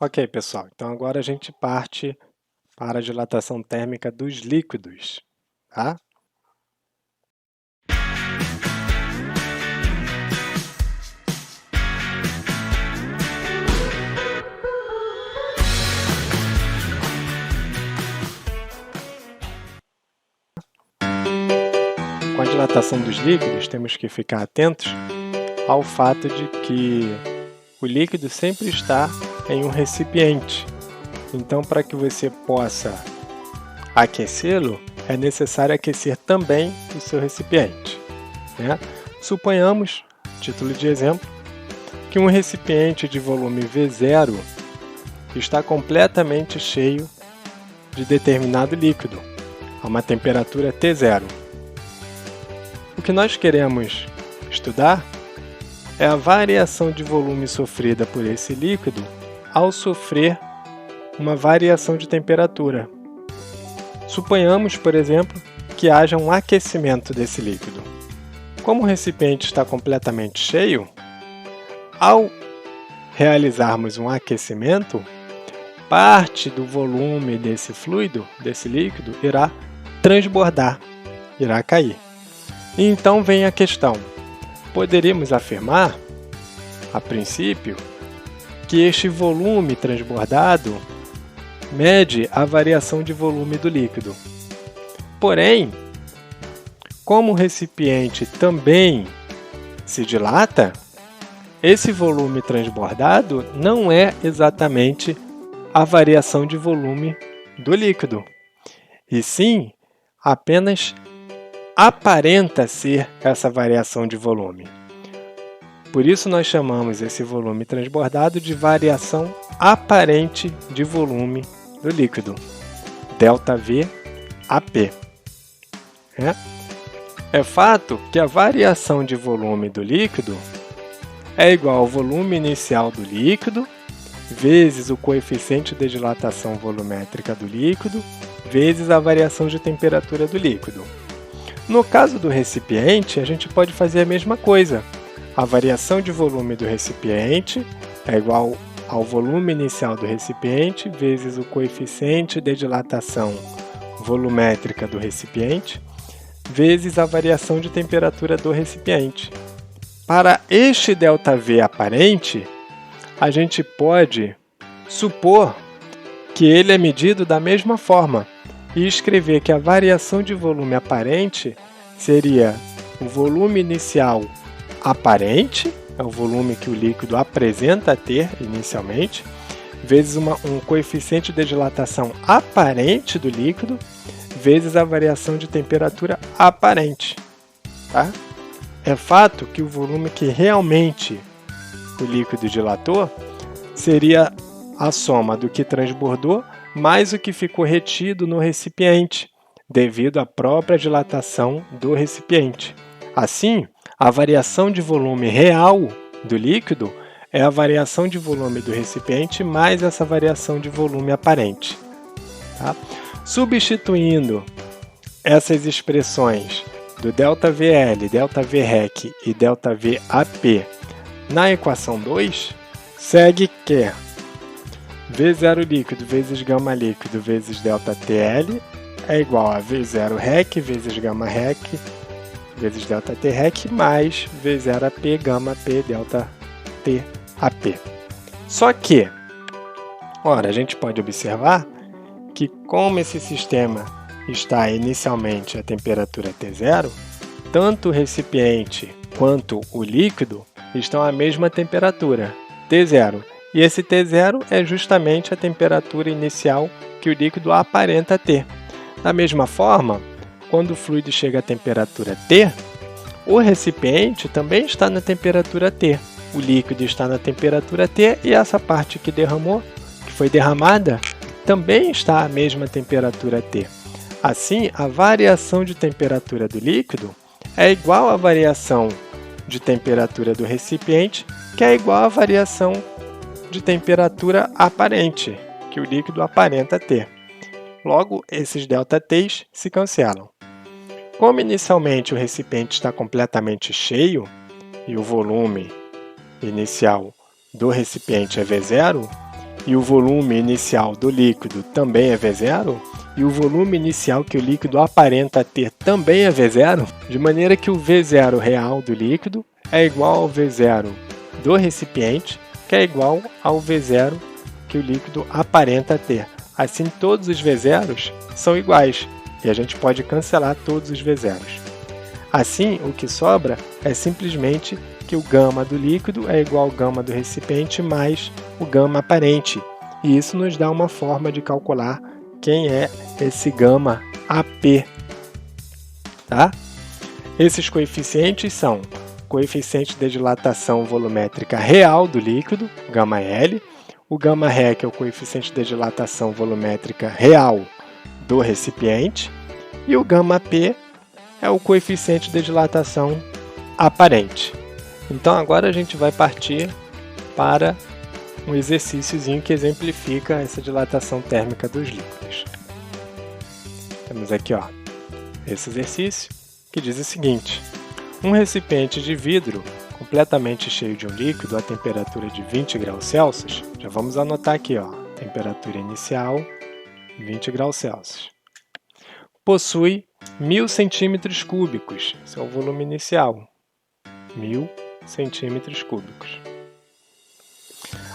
Ok, pessoal, então agora a gente parte para a dilatação térmica dos líquidos, tá? Com a dilatação dos líquidos, temos que ficar atentos ao fato de que o líquido sempre está em um recipiente. Então, para que você possa aquecê-lo, é necessário aquecer também o seu recipiente, né? Suponhamos, título de exemplo, que um recipiente de volume V0 está completamente cheio de determinado líquido, a uma temperatura T0. O que nós queremos estudar é a variação de volume sofrida por esse líquido ao sofrer uma variação de temperatura. Suponhamos, por exemplo, que haja um aquecimento desse líquido. Como o recipiente está completamente cheio, ao realizarmos um aquecimento, parte do volume desse fluido, desse líquido, irá transbordar, irá cair. E então vem a questão: poderíamos afirmar, a princípio, que este volume transbordado mede a variação de volume do líquido. Porém, como o recipiente também se dilata, esse volume transbordado não é exatamente a variação de volume do líquido, e sim apenas aparenta ser essa variação de volume. Por isso nós chamamos esse volume transbordado de variação aparente de volume do líquido, ΔV/AP. É fato que a variação de volume do líquido é igual ao volume inicial do líquido vezes o coeficiente de dilatação volumétrica do líquido vezes a variação de temperatura do líquido. No caso do recipiente, a gente pode fazer a mesma coisa. A variação de volume do recipiente é igual ao volume inicial do recipiente vezes o coeficiente de dilatação volumétrica do recipiente vezes a variação de temperatura do recipiente. Para este ΔV aparente, a gente pode supor que ele é medido da mesma forma e escrever que a variação de volume aparente seria o volume inicial aparente, é o volume que o líquido apresenta ter inicialmente, vezes um coeficiente de dilatação aparente do líquido, vezes a variação de temperatura aparente. Tá? É fato que o volume que realmente o líquido dilatou seria a soma do que transbordou mais o que ficou retido no recipiente, devido à própria dilatação do recipiente. Assim, a variação de volume real do líquido é a variação de volume do recipiente mais essa variação de volume aparente. Tá? Substituindo essas expressões do ΔVL, ΔVREC e ΔVAP na equação 2, segue que V0 líquido vezes gama líquido vezes ΔTL é igual a V0 REC vezes gama REC vezes ΔT REC mais V0AP gama P ΔTAP. Só que, ora, a gente pode observar que como esse sistema está inicialmente a temperatura T0, tanto o recipiente quanto o líquido estão à mesma temperatura, T0. E esse T0 é justamente a temperatura inicial que o líquido aparenta ter. Da mesma forma, quando o fluido chega à temperatura T, o recipiente também está na temperatura T. O líquido está na temperatura T e essa parte que derramou, que foi derramada, também está à mesma temperatura T. Assim, a variação de temperatura do líquido é igual à variação de temperatura do recipiente, que é igual à variação de temperatura aparente, que o líquido aparenta ter. Logo, esses ΔTs se cancelam. Como inicialmente o recipiente está completamente cheio e o volume inicial do recipiente é V0, e o volume inicial do líquido também é V0, e o volume inicial que o líquido aparenta ter também é V0, de maneira que o V0 real do líquido é igual ao V0 do recipiente, que é igual ao V0 que o líquido aparenta ter. Assim, todos os V0s são iguais, e a gente pode cancelar todos os V0s. Assim, o que sobra é simplesmente que o gama do líquido é igual ao gama do recipiente mais o gama aparente. E isso nos dá uma forma de calcular quem é esse gama AP. Tá? Esses coeficientes são o coeficiente de dilatação volumétrica real do líquido, gama L, o gama Ré, que é o coeficiente de dilatação volumétrica real do recipiente, e o gama P é o coeficiente de dilatação aparente. Então agora a gente vai partir para um exercíciozinho que exemplifica essa dilatação térmica dos líquidos. Temos aqui esse exercício que diz o seguinte: um recipiente de vidro completamente cheio de um líquido a temperatura de 20 graus Celsius, já vamos anotar aqui, temperatura inicial 20 graus Celsius, possui 1000 centímetros cúbicos, esse é o volume inicial, 1000 centímetros cúbicos.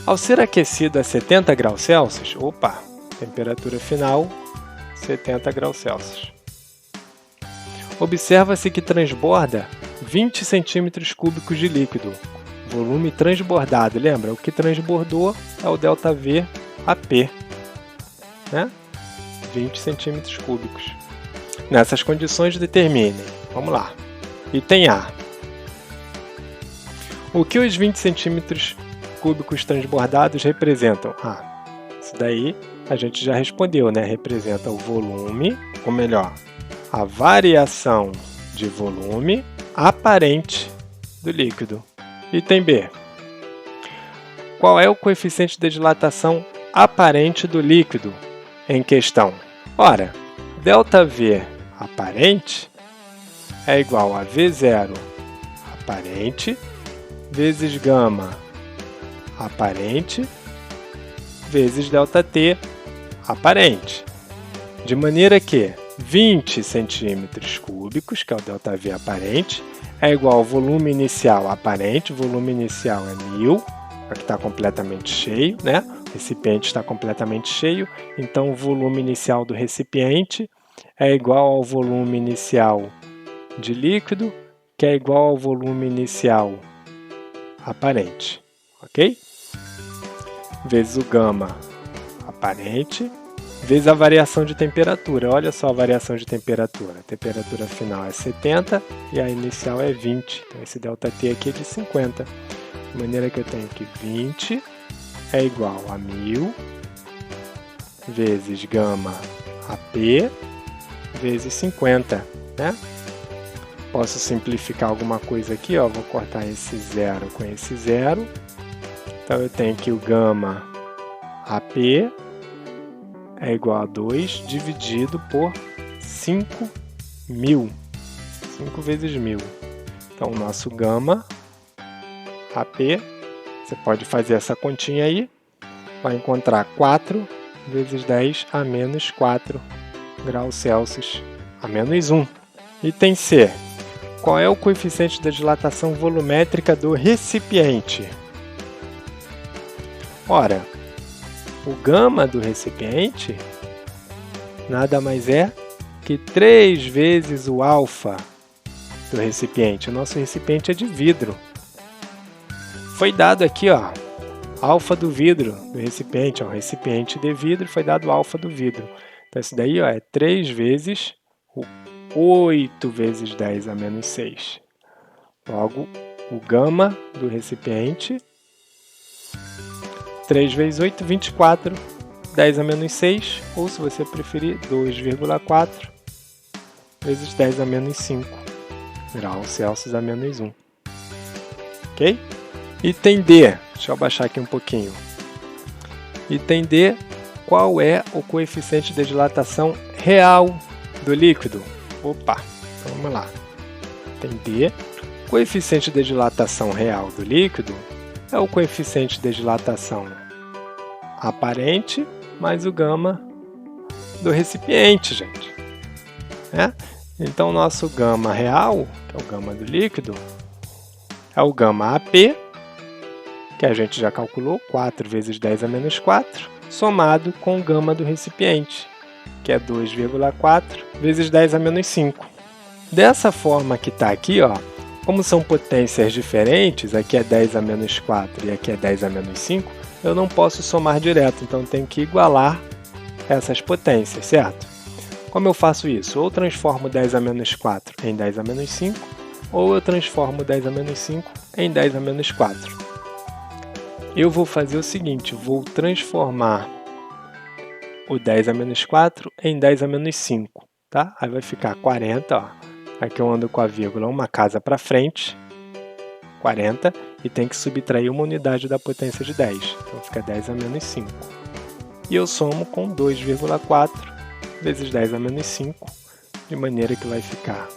Ao ser aquecido a 70 graus Celsius, temperatura final 70 graus Celsius. Observa-se que transborda 20 centímetros cúbicos de líquido. Volume transbordado, lembra? O que transbordou é o ΔV AP, né? 20 centímetros cúbicos. Nessas condições, determine. Vamos lá. Item A. O que os 20 centímetros cúbicos transbordados representam? Isso daí a gente já respondeu, né? Representa o volume, ou melhor, a variação de volume aparente do líquido. Item B. Qual é o coeficiente de dilatação aparente do líquido em questão? Ora, ΔV aparente é igual a V0 aparente vezes gama aparente vezes ΔT aparente. De maneira que 20 centímetros cúbicos, que é o ΔV aparente, é igual ao volume inicial aparente. O volume inicial é 1000, aqui está completamente cheio, né? O recipiente está completamente cheio, então o volume inicial do recipiente é igual ao volume inicial de líquido, que é igual ao volume inicial aparente, ok? Vezes o gama aparente, vezes a variação de temperatura. Olha só a variação de temperatura. A temperatura final é 70 e a inicial é 20. Então esse ΔT aqui é de 50. De maneira que eu tenho que 20 é igual a 1000 vezes gama AP vezes 50, né? Posso simplificar alguma coisa aqui, vou cortar esse zero com esse zero. Então eu tenho que o gama AP é igual a 2 dividido por 5.000. 5 vezes 1000. Então o nosso gama AP, você pode fazer essa continha aí, vai encontrar 4 vezes 10 a menos 4 graus Celsius a menos 1. Item C. Qual é o coeficiente da dilatação volumétrica do recipiente? Ora, o gama do recipiente nada mais é que 3 vezes o alfa do recipiente. O nosso recipiente é de vidro. Foi dado aqui, alfa do vidro do recipiente, o recipiente de vidro, foi dado alfa do vidro. Então isso daí é 3 vezes o 8 vezes 10 a menos 6. Logo, o gama do recipiente, 3 vezes 8, 24, 10 a menos 6, ou se você preferir, 2,4 vezes 10 a menos 5 graus Celsius a menos 1. Ok? Item D, deixa eu abaixar aqui um pouquinho. Item D, qual é o coeficiente de dilatação real do líquido? Então vamos lá. Item D, coeficiente de dilatação real do líquido é o coeficiente de dilatação aparente mais o gama do recipiente, gente. Então, nosso gama real, que é o gama do líquido, é o gama AP, que a gente já calculou, 4 vezes 10 a menos 4, somado com o gama do recipiente, que é 2,4 vezes 10 a menos 5. Dessa forma que está aqui, ó, como são potências diferentes, aqui é 10 a menos 4 e aqui é 10 a menos 5, eu não posso somar direto, então tenho que igualar essas potências, certo? Como eu faço isso? Ou transformo 10 a menos 4 em 10 a menos 5, ou eu transformo 10 a menos 5 em 10 a menos 4. Eu vou fazer o seguinte, vou transformar o 10 a menos 4 em 10 a menos 5, tá? Aí vai ficar 40, ó. Aqui eu ando com a vírgula uma casa para frente, 40, e tem que subtrair uma unidade da potência de 10. Então fica 10 a menos 5. E eu somo com 2,4 vezes 10 a menos 5, de maneira que vai ficar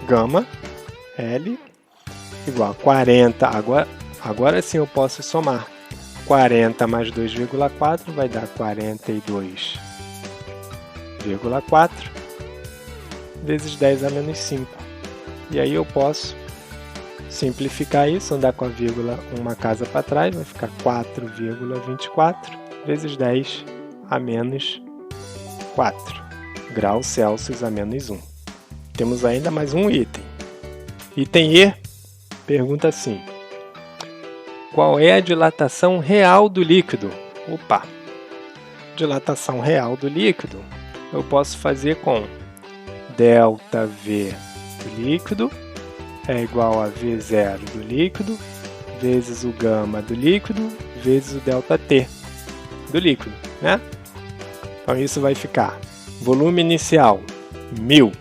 gama L igual a 40. Agora sim eu posso somar. 40 mais 2,4 vai dar 42,4 vezes 10 a menos 5. E aí eu posso simplificar isso, andar com a vírgula uma casa para trás, vai ficar 4,24 vezes 10 a menos 4 graus Celsius a menos 1. Temos ainda mais um item. Item E pergunta assim: qual é a dilatação real do líquido? Opa! Dilatação real do líquido eu posso fazer com ΔV do líquido é igual a V0 do líquido vezes o gama do líquido vezes o ΔT do líquido, né? Então isso vai ficar volume inicial 1000,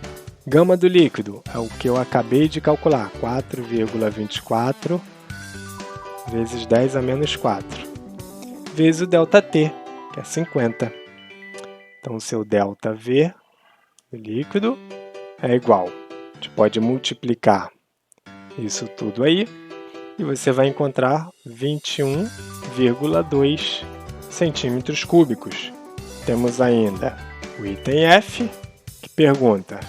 gama do líquido é o que eu acabei de calcular, 4,24 vezes 10 a menos 4, vezes o ΔT, que é 50. Então o seu ΔV do líquido é igual, a gente pode multiplicar isso tudo aí, e você vai encontrar 21,2 centímetros cúbicos. Temos ainda o item F, que pergunta: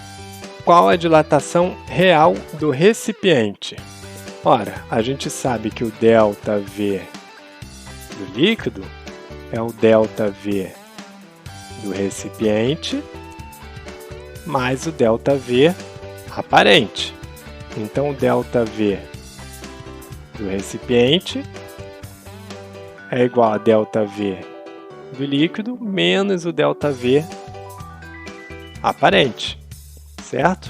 qual a dilatação real do recipiente? Ora, a gente sabe que o ΔV do líquido é o ΔV do recipiente mais o ΔV aparente. Então, o ΔV do recipiente é igual a ΔV do líquido menos o ΔV aparente, certo?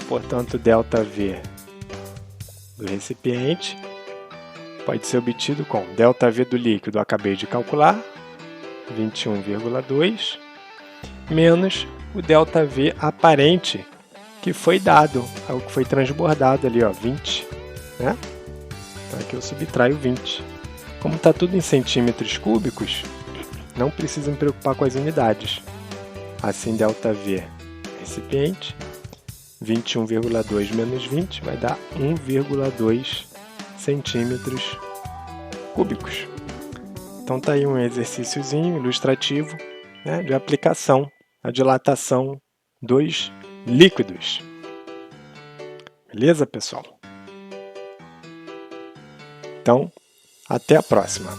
Portanto, ΔV do recipiente pode ser obtido com ΔV do líquido, acabei de calcular, 21,2, menos o ΔV aparente, que foi dado, é o que foi transbordado ali, ó, 20, né? Então aqui eu subtraio 20. Como está tudo em centímetros cúbicos, não precisa me preocupar com as unidades. Assim, ΔV recipiente, 21,2 menos 20 vai dar 1,2 centímetros cúbicos. Então tá aí um exercíciozinho ilustrativo, né, de aplicação à dilatação dos líquidos. Beleza, pessoal? Então, até a próxima!